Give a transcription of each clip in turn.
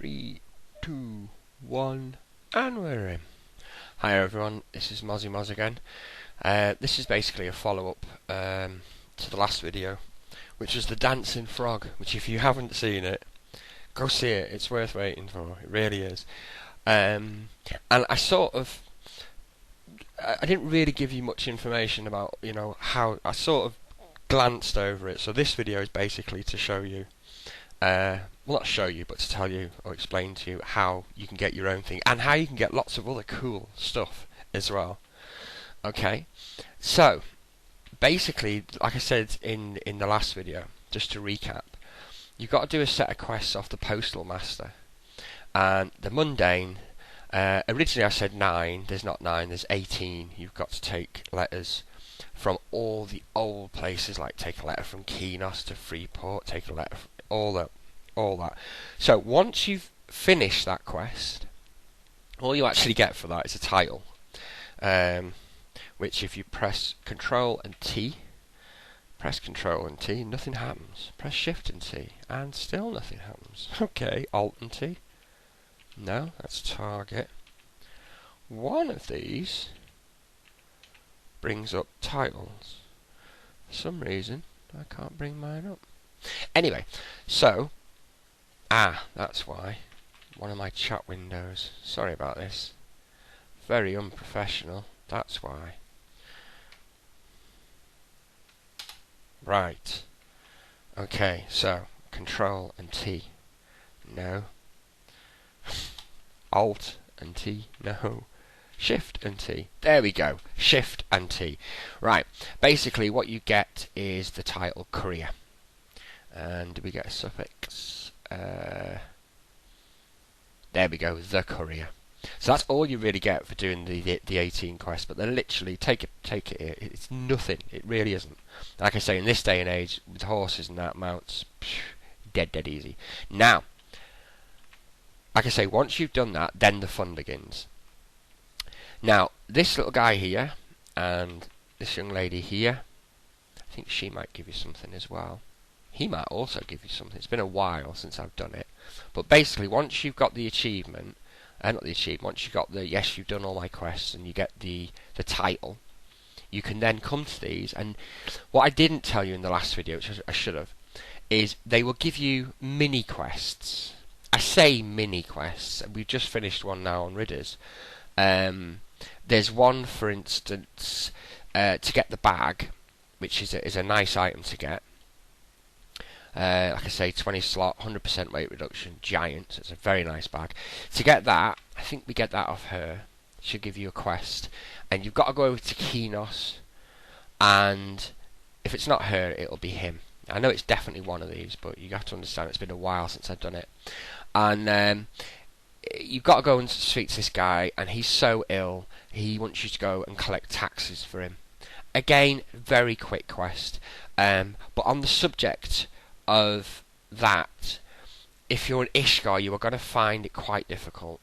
3, 2, 1, and we're in. Hi everyone, this is Mozzie Moz again. This is basically a follow-up to the last video, which was the dancing frog, which if you haven't seen it, go see it, it's worth waiting for, it really is. And I didn't really give you much information about, how I sort of glanced over it, so this video is basically to show you, well not show you, but to tell you or explain to you how you can get your own thing, and how you can get lots of other cool stuff as well. Okay, so basically, like I said in the last video, just to recap, you've got to do a set of quests off the Postal Master, and the mundane, originally I said 9, there's not 9, there's 18. You've got to take letters from all the old places, like take a letter from Kenos to Freeport, take a letter from all that. So once you've finished that quest, all you actually get for that is a title, which if you press Control and T, nothing happens. Press Shift and T, and still nothing happens. Okay, Alt and T, no, that's target. One of these brings up titles. For some reason, I can't bring mine up. Anyway, so, that's why. One of my chat windows. Sorry about this. Very unprofessional. That's why. Right. Okay, so, Control and T. No. Alt and T. No. Shift and T. There we go. Shift and T. Right. Basically, what you get is the title Courier. And we get a suffix. There we go. The Courier. So that's all you really get for doing the 18 quest. But then literally take it. It's nothing. It really isn't. Like I say, in this day and age, with horses and that, mounts, dead easy. Now, like I say, once you've done that, then the fun begins. Now, this little guy here, and this young lady here, I think she might give you something as well. He might also give you something. It's been a while since I've done it. But basically, once you've got the achievement, once you've got the, yes, you've done all my quests, and you get the title, you can then come to these, and what I didn't tell you in the last video, which I should have, is they will give you mini quests. I say mini quests, and we've just finished one now on Ridders. There's one, for instance, to get the bag, which is a nice item to get. Like I say, 20 slot, 100% weight reduction, giant, so it's a very nice bag. To get that, I think we get that off her. She'll give you a quest, and you've got to go over to Kenos, and if it's not her, it'll be him. I know it's definitely one of these, but you have to understand it's been a while since I've done it. And you've got to go and speak to this guy, and he's so ill, he wants you to go and collect taxes for him. Again, very quick quest, but on the subject of that, if you're an Ishgar, you are going to find it quite difficult,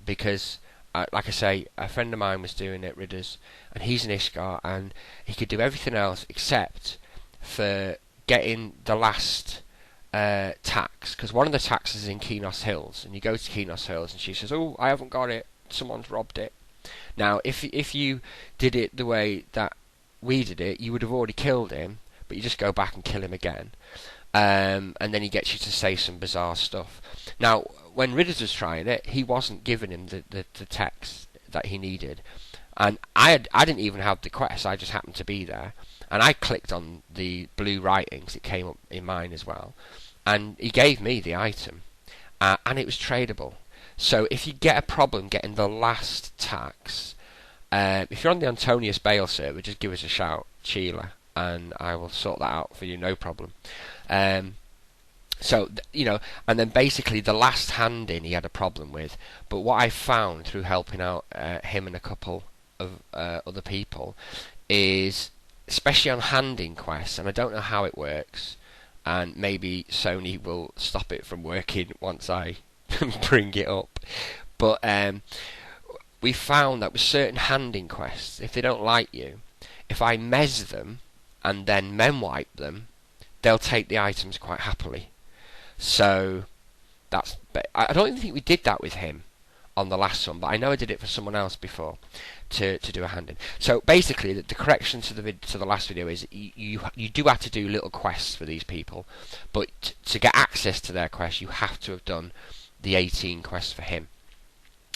because, like I say, a friend of mine was doing it, Ridders, and he's an Ishgar, and he could do everything else except for getting the last tax, because one of the taxes is in Kenos Hills, and you go to Kenos Hills, and she says, "Oh, I haven't got it. Someone's robbed it." Now, if you did it the way that we did it, you would have already killed him, but you just go back and kill him again, and then he gets you to say some bizarre stuff. Now, when Ridders was trying it, he wasn't giving him the text that he needed, and I didn't even have the quest. I just happened to be there, and I clicked on the blue writings. It came up in mine as well, and he gave me the item, and it was tradable. So if you get a problem getting the last tax, if you're on the Antonius Bale server, just give us a shout, Sheila, and I will sort that out for you, no problem. So, and then basically the last hand-in he had a problem with, but what I found through helping out him and a couple of other people is, especially on hand-in quests, and I don't know how it works, and maybe Sony will stop it from working once I bring it up, but we found that with certain hand-in quests, if they don't like you, if I mez them and then mem wipe them, they'll take the items quite happily. So But I don't even think we did that with him on the last one, but I know I did it for someone else before to do a hand-in. So basically, the correction to the last video is you do have to do little quests for these people, but to get access to their quests, you have to have done the 18 quests for him.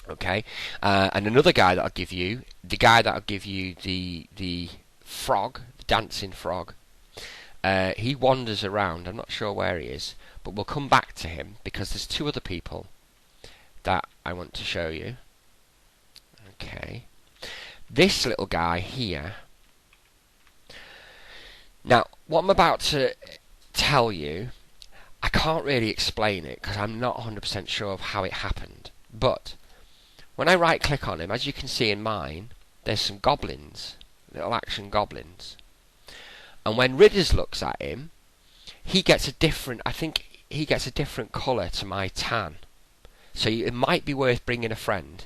Okay, and another guy that I'll give you, the frog, the dancing frog. He wanders around. I'm not sure where he is, but we'll come back to him because there's two other people that I want to show you. Okay, this little guy here. Now, what I'm about to tell you, I can't really explain it because I'm not 100% sure of how it happened. But when I right click on him, as you can see in mine, there's some goblins, little action goblins. And when Ridders looks at him, he gets a different, I think he gets a different colour to my tan. So it might be worth bringing a friend.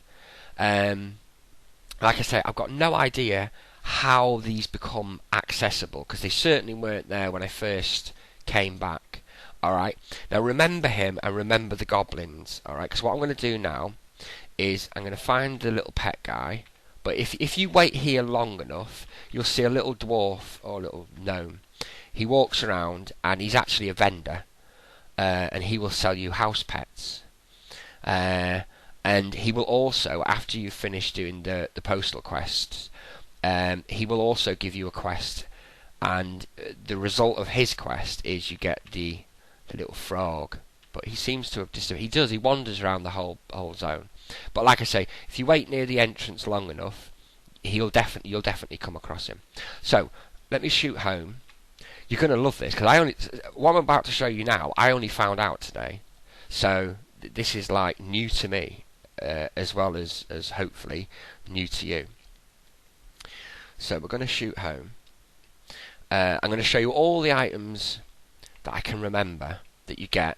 Like I say, I've got no idea how these become accessible, because they certainly weren't there when I first came back. Alright, now remember him and remember the goblins. Alright, because what I'm going to do now is I'm going to find the little pet guy. But if you wait here long enough, you'll see a little dwarf or a little gnome. He walks around and he's actually a vendor, and he will sell you house pets. And he will also, after you finish doing the postal quests, he will also give you a quest, and the result of his quest is you get the little frog. But he seems to have disappeared. He wanders around the whole zone. But like I say, if you wait near the entrance long enough, you'll definitely come across him. So let me shoot home. You're going to love this, because what I'm about to show you now, I only found out today. So this is like new to me, as well as hopefully new to you. So we're going to shoot home. I'm going to show you all the items that I can remember that you get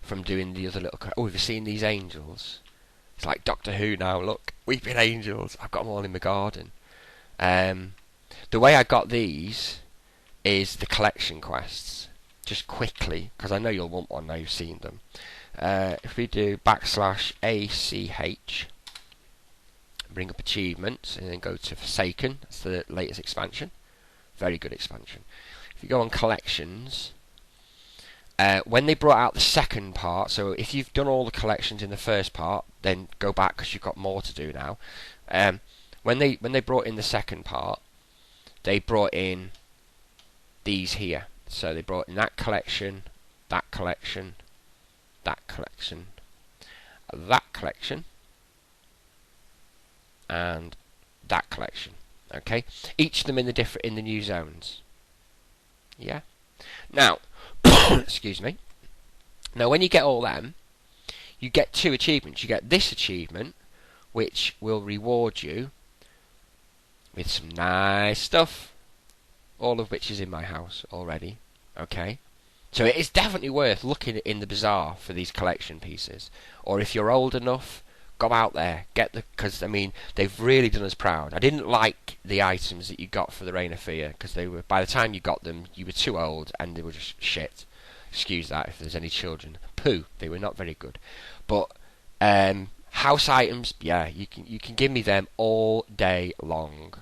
from doing the other little... Oh, have you seen these angels? It's like Doctor Who now, look. Weeping angels. I've got them all in my garden. The way I got these is the collection quests. Just quickly, because I know you'll want one now you've seen them. If we do /ACH, bring up achievements, and then go to Forsaken. That's the latest expansion. Very good expansion. If you go on collections... when they brought out the second part, so if you've done all the collections in the first part, then go back because you've got more to do now. When they brought in the second part, they brought in these here. So they brought in that collection, that collection, that collection, that collection, and that collection. Okay, each of them in the new zones. Yeah. Now. Excuse me. Now when you get all them, you get two achievements. You get this achievement, which will reward you with some nice stuff, all of which is in my house already. Okay, so it is definitely worth looking in the bazaar for these collection pieces, or if you're old enough, go out there, because I mean they've really done us proud. I didn't like the items that you got for the Reign of Fear, because they were, by the time you got them, you were too old and they were just shit. Excuse that if there's any children. Pooh, they were not very good. But house items, yeah, you can give me them all day long.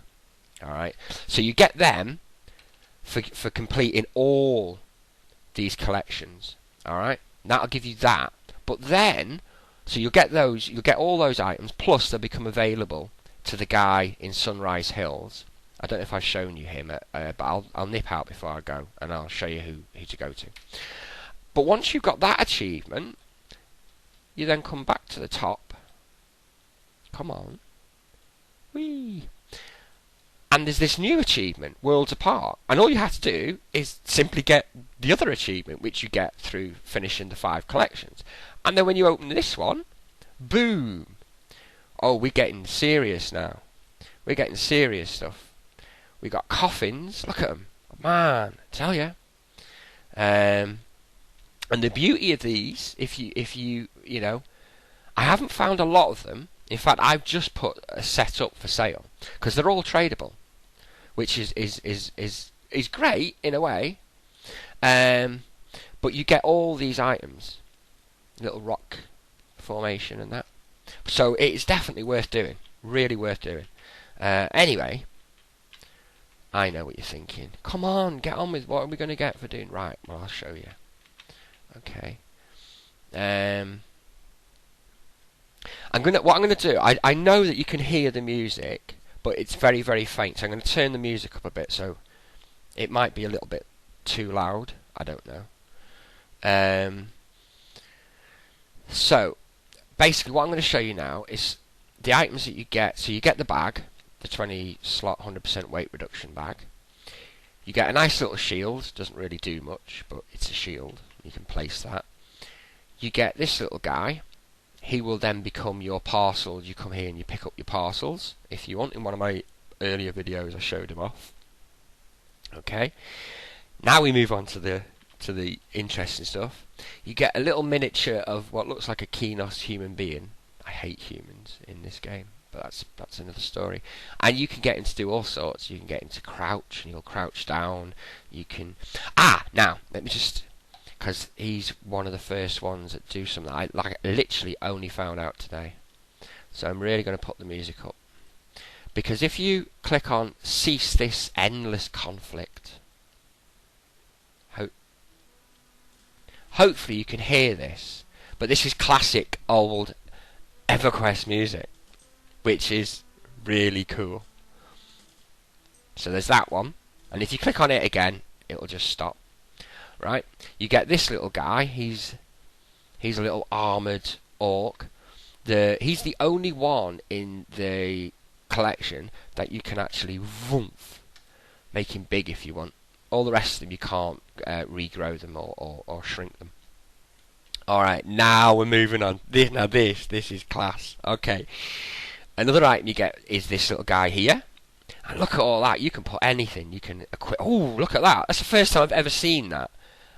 All right, so you get them for completing all these collections. All right, that'll give you that. But then, so you'll get all those items, plus they'll become available to the guy in Sunrise Hills. I don't know if I've shown you him, but I'll nip out before I go, and I'll show you who to go to. But once you've got that achievement, you then come back to the top. Come on. Whee! And there's this new achievement, Worlds Apart. And all you have to do is simply get the other achievement, which you get through finishing the 5 collections. And then when you open this one, boom! Oh, we're getting serious now. We're getting serious stuff. We got coffins. Look at them. Man, I tell you. And the beauty of these, if you know, I haven't found a lot of them. In fact, I've just put a set up for sale because they're all tradable, which is great in a way. But you get all these items, little rock formation and that. So it's definitely worth doing, really worth doing. Anyway, I know what you're thinking. Come on, get on with what are we going to get for doing? Right, well, I'll show you. Okay. What I'm gonna do. I know that you can hear the music, but it's very, very faint. So I'm going to turn the music up a bit. So it might be a little bit too loud. I don't know. So basically, what I'm going to show you now is the items that you get. So you get the bag, the 20 slot 100% weight reduction bag. You get a nice little shield. Doesn't really do much, but it's a shield. You can place that. You get this little guy. He will then become your parcel. You come here and you pick up your parcels if you want. In one of my earlier videos, I showed him off. Okay. Now we move on to the interesting stuff. You get a little miniature of what looks like a Kenos human being. I hate humans in this game, but that's another story. And you can get him to do all sorts. You can get him to crouch, and he'll crouch down. You can now let me just, because he's one of the first ones that do something I literally only found out today. So I'm really going to put the music up, because if you click on cease this endless conflict, hopefully you can hear this, but this is classic old EverQuest music, which is really cool. So there's that one, and if you click on it again, it'll just stop. Right? You get this little guy. He's a little armoured orc. He's the only one in the collection that you can actually make him big if you want. All the rest of them you can't regrow them or shrink them. Alright, now we're moving on. This is class. Okay. Another item you get is this little guy here. And look at all that. You can put anything. You can equip. Oh, look at that. That's the first time I've ever seen that.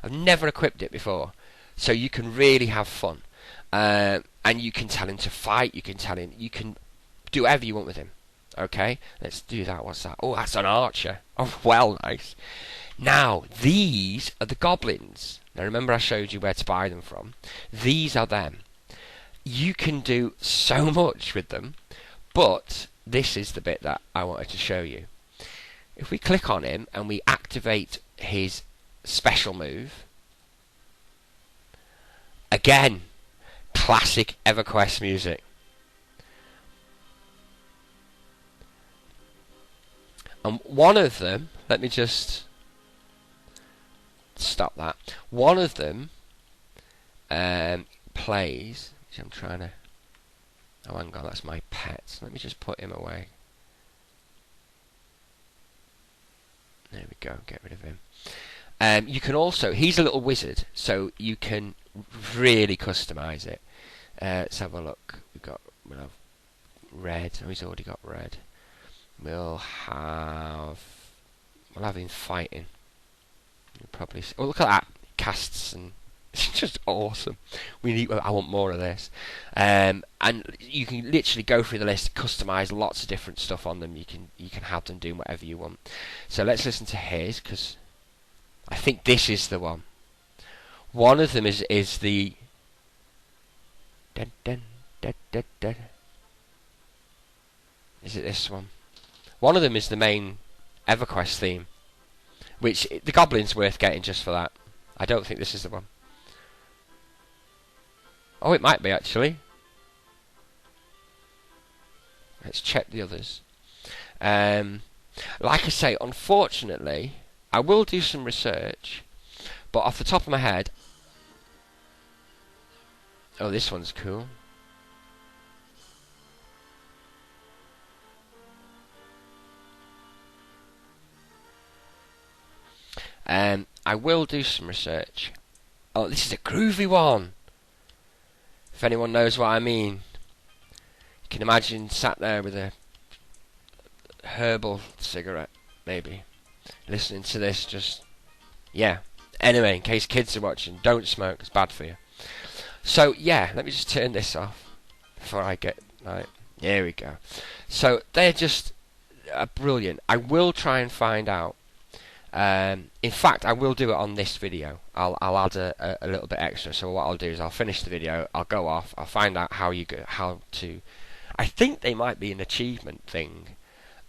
I've never equipped it before. So you can really have fun. And you can tell him to fight. You can do whatever you want with him. Okay? Let's do that. What's that? Oh, that's an archer. Oh, well, nice. Now, these are the goblins. Now, remember I showed you where to buy them from? These are them. You can do so much with them, but this is the bit that I wanted to show you. If we click on him and we activate his special move, again, classic EverQuest music. And one of them, let me just stop that. One of them plays, which I'm trying to. Oh, hang on, that's my pet. Let me just put him away. There we go, get rid of him. You can also, he's a little wizard, so you can really customise it. Let's have a look. We'll have red. Oh, he's already got red. We'll have him fighting. You'll probably see. Oh, look at that! Casts, and it's just awesome. I want more of this. And you can literally go through the list, customise lots of different stuff on them. You can have them do whatever you want. So let's listen to his, because I think this is the one. One of them is the dun, dun, dun, dun, dun. Is it this one? One of them is the main EverQuest theme, which the Goblin's worth getting just for that. I don't think this is the one. Oh, it might be actually. Let's check the others. Like I say, unfortunately, I will do some research, but off the top of my head, oh, this one's cool. I will do some research. Oh, this is a groovy one. If anyone knows what I mean. You can imagine sat there with a herbal cigarette, maybe, listening to this, just, yeah. Anyway, in case kids are watching, don't smoke, it's bad for you. So, yeah, let me just turn this off before I get, right, there we go. So, they're just brilliant. I will try and find out In fact, I will do it on this video. I'll add a little bit extra. So what I'll do is I'll finish the video. I'll go off. I'll find out how to. I think they might be an achievement thing.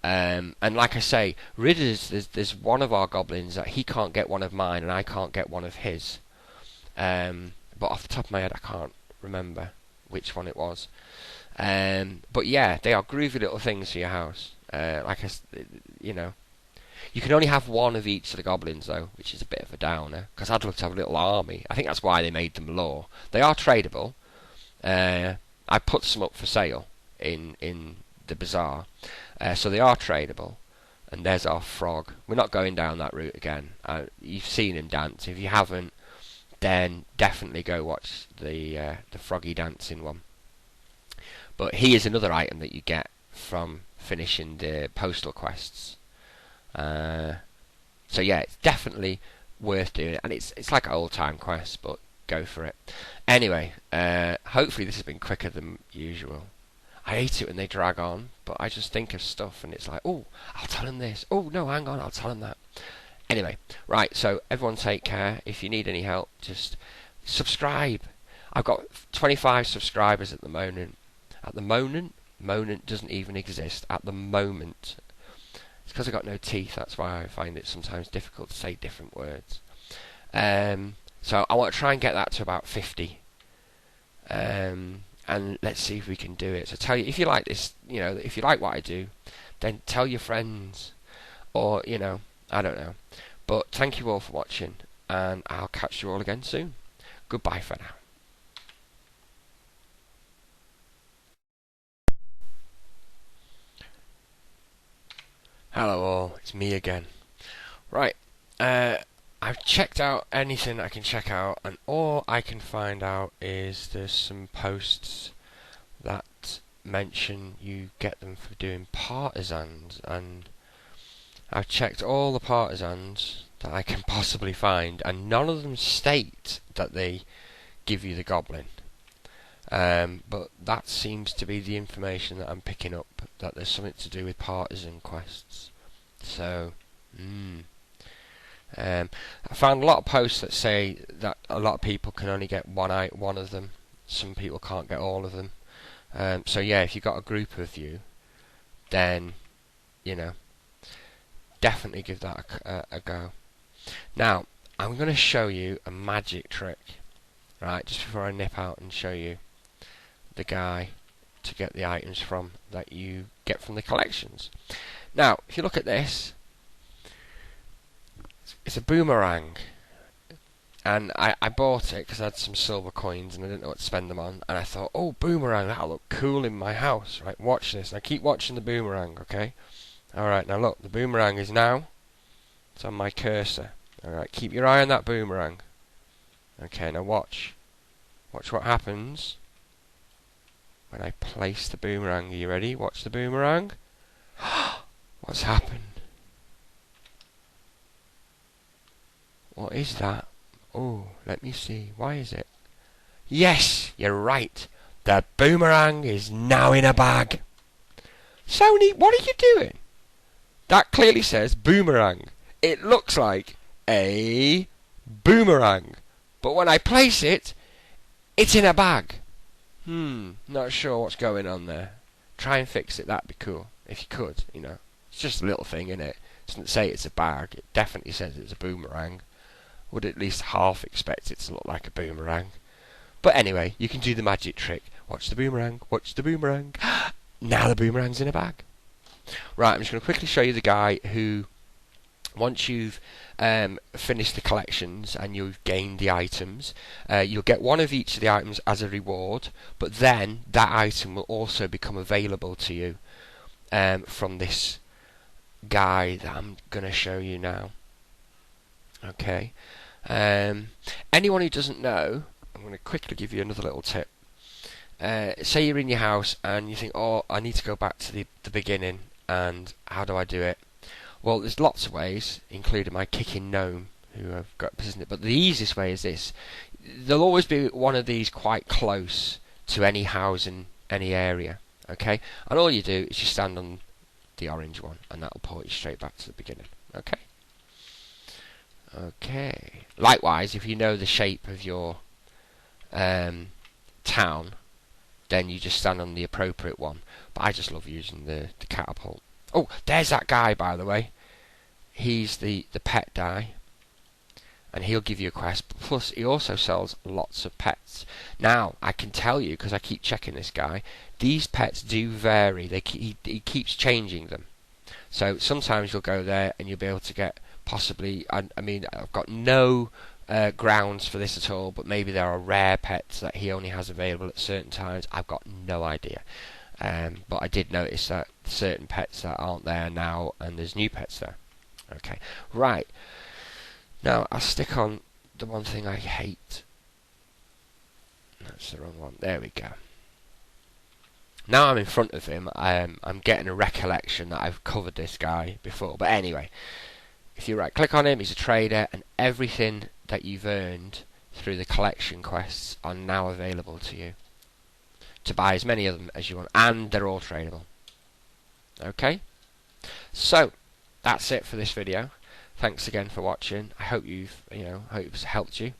And like I say, Ridders, there's one of our goblins that he can't get one of mine, and I can't get one of his. But off the top of my head, I can't remember which one it was. But yeah, they are groovy little things for your house. You know, you can only have one of each of the goblins though, which is a bit of a downer. Because I'd love to have a little army. I think that's why they made them law. They are tradable. I put some up for sale in the bazaar, so they are tradable. And there's our frog. We're not going down that route again. You've seen him dance. If you haven't, then definitely go watch the froggy dancing one. But he is another item that you get from finishing the postal quests. So yeah, it's definitely worth doing it, and it's like an old time quest, but go for it. Anyway, hopefully this has been quicker than usual. I hate it when they drag on, but I just think of stuff and it's like, oh, I'll tell him this. Oh no, hang on, I'll tell him that. Anyway, right, so everyone take care. If you need any help, just subscribe. I've got 25 subscribers at the moment. At the moment doesn't even exist. At the moment. It's because I've got no teeth, that's why I find it sometimes difficult to say different words. So I want to try and get that to about 50. And let's see if we can do it. So tell you, if you like this, you know, if you like what I do, then tell your friends. Or, you know, I don't know. But thank you all for watching, and I'll catch you all again soon. Goodbye for now. Hello all, it's me again. Right, I've checked out anything I can check out, and all I can find out is there's some posts that mention you get them for doing partisans, and I've checked all the partisans that I can possibly find, and none of them state that they give you the goblin. But that seems to be the information that I'm picking up, that there's something to do with partisan quests. So, I found a lot of posts that say that a lot of people can only get one of them. Some people can't get all of them. So yeah, if you've got a group of you, then, you know, definitely give that a go. Now, I'm going to show you a magic trick, right, just before I nip out and show you the guy to get the items from that you get from the collections. Now, if you look at this, it's a boomerang, and I bought it because I had some silver coins and I didn't know what to spend them on, and I thought, oh, boomerang, that'll look cool in my house, right? Watch this. Now keep watching the boomerang, okay? Alright, now look, the boomerang is now, it's on my cursor. Alright, keep your eye on that boomerang. Okay, now watch. Watch what happens when I place the boomerang. Are you ready? Watch the boomerang. What's happened? What is that? Oh, let me see. Why is it? Yes, you're right. The boomerang is now in a bag. Sony, what are you doing? That clearly says boomerang. It looks like a boomerang. But when I place it, it's in a bag. Not sure what's going on there. Try and fix it, that'd be cool. If you could, you know. It's just a little thing, innit? It doesn't say it's a bag. It definitely says it's a boomerang. Would at least half expect it to look like a boomerang. But anyway, you can do the magic trick. Watch the boomerang. Watch the boomerang. Now the boomerang's in a bag. Right, I'm just going to quickly show you the guy who, once you've finished the collections and you've gained the items, you'll get one of each of the items as a reward, but then that item will also become available to you from this guy that I'm going to show you now. Okay. Anyone who doesn't know, I'm going to quickly give you another little tip. Say you're in your house and you think, oh, I need to go back to the beginning, and how do I do it? Well, there's lots of ways, including my kicking gnome, who I've got presented. But the easiest way is this. There'll always be one of these quite close to any house in any area. Okay? And all you do is you stand on the orange one, and that'll port you straight back to the beginning. Okay? Okay. Likewise, if you know the shape of your town, then you just stand on the appropriate one. But I just love using the catapult. Oh, there's that guy, by the way. He's the pet guy, and he'll give you a quest. Plus, he also sells lots of pets. Now, I can tell you, because I keep checking this guy, these pets do vary. He keeps changing them. So sometimes you'll go there and you'll be able to get possibly, I mean, I've got no grounds for this at all, but maybe there are rare pets that he only has available at certain times. I've got no idea. But I did notice that certain pets that aren't there now, and there's new pets there. Okay, right. Now, I'll stick on the one thing I hate. That's the wrong one. There we go. Now I'm in front of him, I'm getting a recollection that I've covered this guy before. But anyway, if you right click on him, he's a trader, and everything that you've earned through the collection quests are now available to you to buy as many of them as you want, and they're all tradable. Okay, so that's it for this video. Thanks again for watching. I hope hope it's helped you.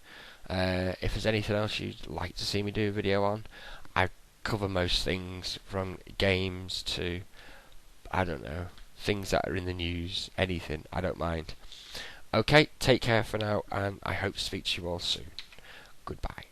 If there's anything else you'd like to see me do a video on, I cover most things from games to, I don't know, things that are in the news, anything, I don't mind. Okay, take care for now, and I hope to speak to you all soon. Goodbye.